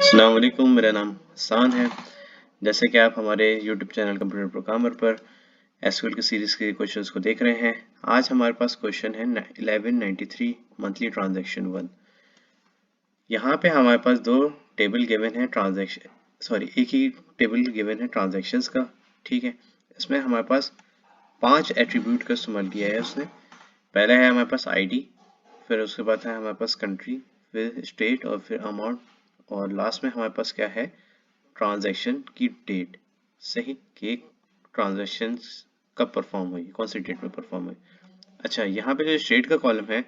अस्सलाम वालेकुम, मेरा नाम हसान है। जैसे कि आप हमारे YouTube चैनल कंप्यूटर प्रोग्रामर पर एसक्यूएल की सीरीज के क्वेश्चंस को देख रहे हैं। आज हमारे पास क्वेश्चन है 1193 मंथली ट्रांजैक्शन 1। यहाँ पे हमारे पास दो टेबल गिवन है एक ही टेबल गिवन है ट्रांजैक्शंस का। ठीक है, इसमें हमारे पास 5 एट्रीब्यूट का इस्तेमाल किया है उसने। पहला है हमारे पास आईडी, फिर उसके बाद है हमारे पास कंट्री, फिर स्टेट और फिर अमाउंट, और लास्ट में हमारे पास क्या है, ट्रांजैक्शन की डेट। सही, कि ट्रांजैक्शन कब परफॉर्म हुई, कौन सी डेट में परफॉर्म हुई। अच्छा, यहाँ पे जो स्टेट का कॉलम है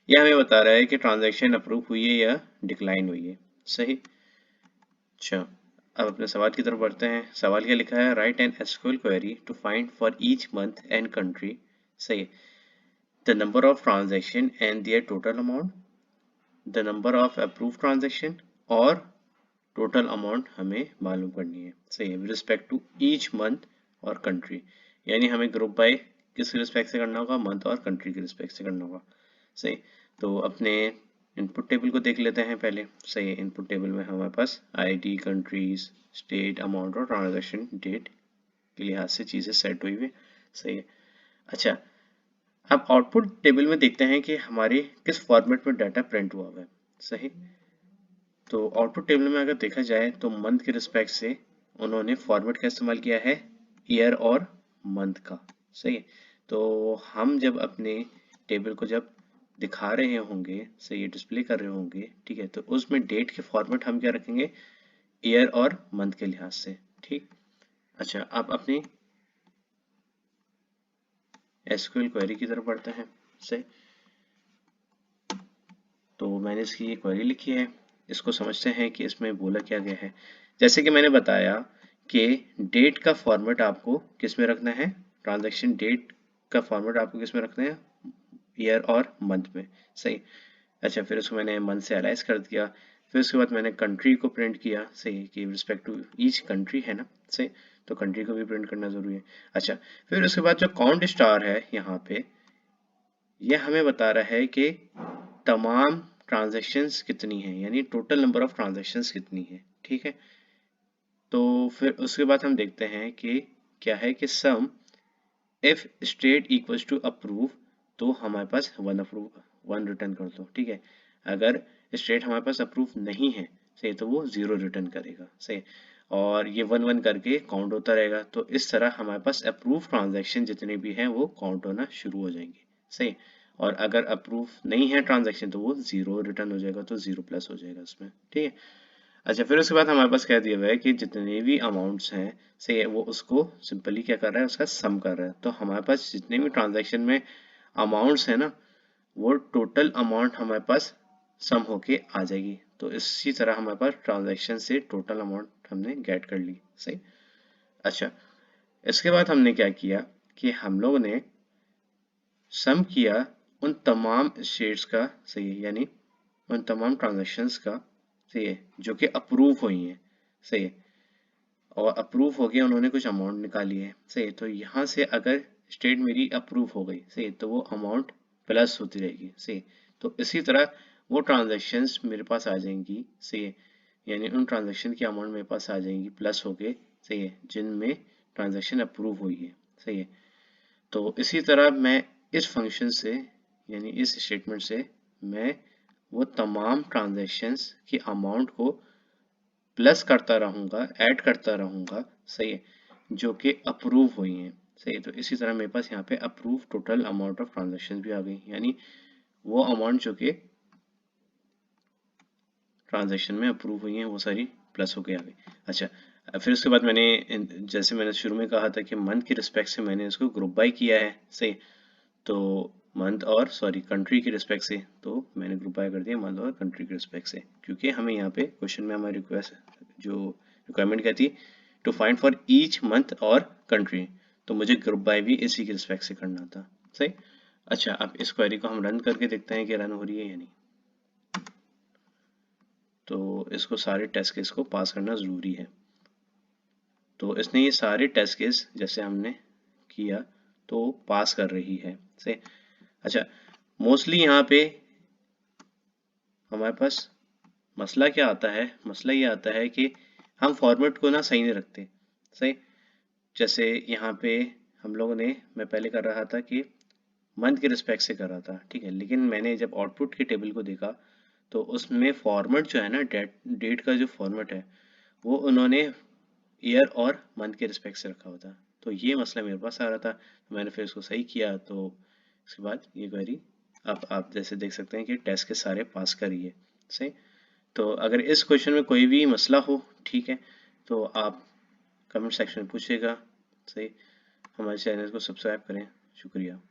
ये हमें बता रहा है कि ट्रांजैक्शन अप्रूव हुई है या डिक्लाइन हुई है। सही। अच्छा, अब अपने सवाल की तरफ बढ़ते हैं। सवाल क्या लिखा है, write an SQL query to find for each month and country. सही, the number of transaction and their total amount, the number of approve transaction और टोटल अमाउंट हमें मालूम करनी है। सही है, with respect to each month और country, यानी हमें ग्रुप बाय किस रिस्पेक्ट से करना होगा, मंथ और कंट्री के रिस्पेक्ट से करना होगा। सही, तो अपने इनपुट टेबल को देख लेते हैं पहले। सही है, इनपुट टेबल में हमारे पास आईडी, कंट्रीज, स्टेट, अमाउंट और ट्रांजैक्शन डेट के लिहाज से चीजें सेट हुई हुई। सही है। अच्छा, अब आउटपुट टेबल में देखते हैं कि हमारे किस फॉर्मेट में डाटा प्रिंट हुआ है। सही, तो आउटपुट टेबल में अगर देखा जाए तो मंथ के रिस्पेक्ट से उन्होंने फॉर्मेट का इस्तेमाल किया है ईयर और मंथ का। सही है, तो हम जब अपने टेबल को जब दिखा रहे होंगे, सही है, डिस्प्ले कर रहे होंगे, ठीक है, तो उसमें डेट के फॉर्मेट हम क्या रखेंगे, ईयर और मंथ के लिहाज से। ठीक। अच्छा, अब अपनी एसक्यूएल क्वेरी की तरफ बढ़ते हैं। सही, तो मैंने इसकी ये क्वेरी लिखी है, इसको समझते हैं कि इसमें बोला क्या गया है। जैसे कि मैंने बताया कि डेट का फॉर्मेट आपको किस में रखना है, ट्रांजैक्शन डेट का फॉर्मेट आपको किस में रखना है, ईयर और मंथ में। सही। अच्छा, फिर उसको मैंने मंथ से अलाइज कर दिया। फिर उसके बाद मैंने कंट्री को प्रिंट किया। सही, कि रिस्पेक्ट टू ईच कंट्री है ना। सही, तो कंट्री को भी प्रिंट करना जरूरी है। अच्छा, फिर उसके बाद जो काउंट स्टार है यहाँ पे, ये हमें बता रहा है कि तमाम ट्रांजैक्शंस कितनी है, यानी टोटल नंबर ऑफ ट्रांजैक्शंस कितनी है। ठीक है, तो फिर उसके बाद हम देखते हैं कि क्या है कि sum if state equals to approve, तो हमारे पास वन रिटर्न कर दो। ठीक है, अगर स्टेट हमारे पास अप्रूव नहीं है, सही, तो वो जीरो रिटर्न करेगा। सही, और ये वन वन करके काउंट होता रहेगा, तो इस तरह हमारे पास अप्रूव ट्रांजैक्शन जितने भी हैं वो काउंट होना शुरू हो जाएंगे। सही, और अगर अप्रूव नहीं है ट्रांजैक्शन तो वो जीरो रिटर्न हो जाएगा, तो जीरो प्लस हो जाएगा उसमें। ठीक है। अच्छा, फिर उसके बाद हमारे पास कह दिया हुआ है कि जितने भी अमाउंट्स हैं, सही है, वो उसको सिंपली क्या कर रहा है, उसका सम कर रहा है। तो हमारे पास जितने भी ट्रांजैक्शन में अमाउंट्स है ना, वो टोटल अमाउंट हमारे पास सम होके आ जाएगी। तो इसी तरह हमारे पास ट्रांजैक्शन से टोटल अमाउंट हमने गेट कर ली। सही। अच्छा, इसके बाद हमने क्या किया कि हम लोगों ने सम किया उन तमाम शेयर्स का। सही है, यानी उन तमाम ट्रांजैक्शंस का। सही है, जो कि अप्रूव हुई हैं। सही है, और अप्रूव हो गया, उन्होंने कुछ अमाउंट निकाली है। सही है, तो यहाँ से अगर स्टेट मेरी अप्रूव हो गई, सही है, तो वो अमाउंट प्लस होती रहेगी। सही है, तो इसी तरह वो ट्रांजैक्शंस मेरे पास आ जाएंगी। सही है, यानी उन ट्रांजैक्शन की अमाउंट मेरे पास आ जाएंगी प्लस होके। सही है, जिनमें ट्रांजैक्शन अप्रूव हुई है। सही है, तो इसी तरह मैं इस फंक्शन से, यानी इस स्टेटमेंट से, मैं वो तमाम ट्रांजैक्शंस की अमाउंट को प्लस करता रहूंगा, ऐड करता रहूंगा। सही है, जो कि अप्रूव हुई हैं। सही है, तो इसी तरह मेरे पास यहाँ पे approve total amount of transaction भी आ गई, यानी वो अमाउंट जो कि ट्रांजैक्शन में अप्रूव हुई हैं वो सारी प्लस होके आ गई। अच्छा, फिर उसके बाद मैंने जैसे मैंने शुरू में कहा था कि मंथ के रिस्पेक्ट से मैंने इसको ग्रुप बाय किया है। सही, तो मंथ और कंट्री के रिस्पेक्ट से, तो मैंने ग्रुप बाय कर दिया मंथ और कंट्री के रिस्पेक्ट से, क्योंकि हमें यहाँ पे क्वेश्चन में हमारी रिक्वायरमेंट क्या थी, to find for each month और कंट्री, तो मुझे ग्रुप बाय भी इसी के रिस्पेक्ट से करना था। सही। अच्छा, अब इस क्वेरी को हम रन करके देखते हैं कि रन हो रही है या नहीं। तो इसको सारे टेस्ट केस को पास करना ज़रूरी है। तो इसने ये सारे टेस्ट केस जैसे हमने किया तो पास कर रही है। सही। अच्छा, मोस्टली यहाँ पे हमारे पास मसला क्या आता है, मसला ये आता है कि हम फॉर्मेट को ना सही नहीं रखते। सही, जैसे यहाँ पे हम लोगों ने, मैं पहले कर रहा था कि मंथ के रिस्पेक्ट से कर रहा था, ठीक है, लेकिन मैंने जब आउटपुट के टेबल को देखा तो उसमें फॉर्मेट जो है ना, डेट का जो फॉर्मेट है वो उन्होंने ईयर और मंथ के रिस्पेक्ट से रखा होता। तो ये मसला मेरे पास आ रहा था, तो मैंने फिर इसको सही किया। तो इसके बाद ये क्वेरी अब आप जैसे देख सकते हैं कि टेस्ट के सारे पास कर रही है। सही, तो अगर इस क्वेश्चन में कोई भी मसला हो, ठीक है, तो आप कमेंट सेक्शन में पूछिएगा। सही, हमारे चैनल को सब्सक्राइब करें। शुक्रिया।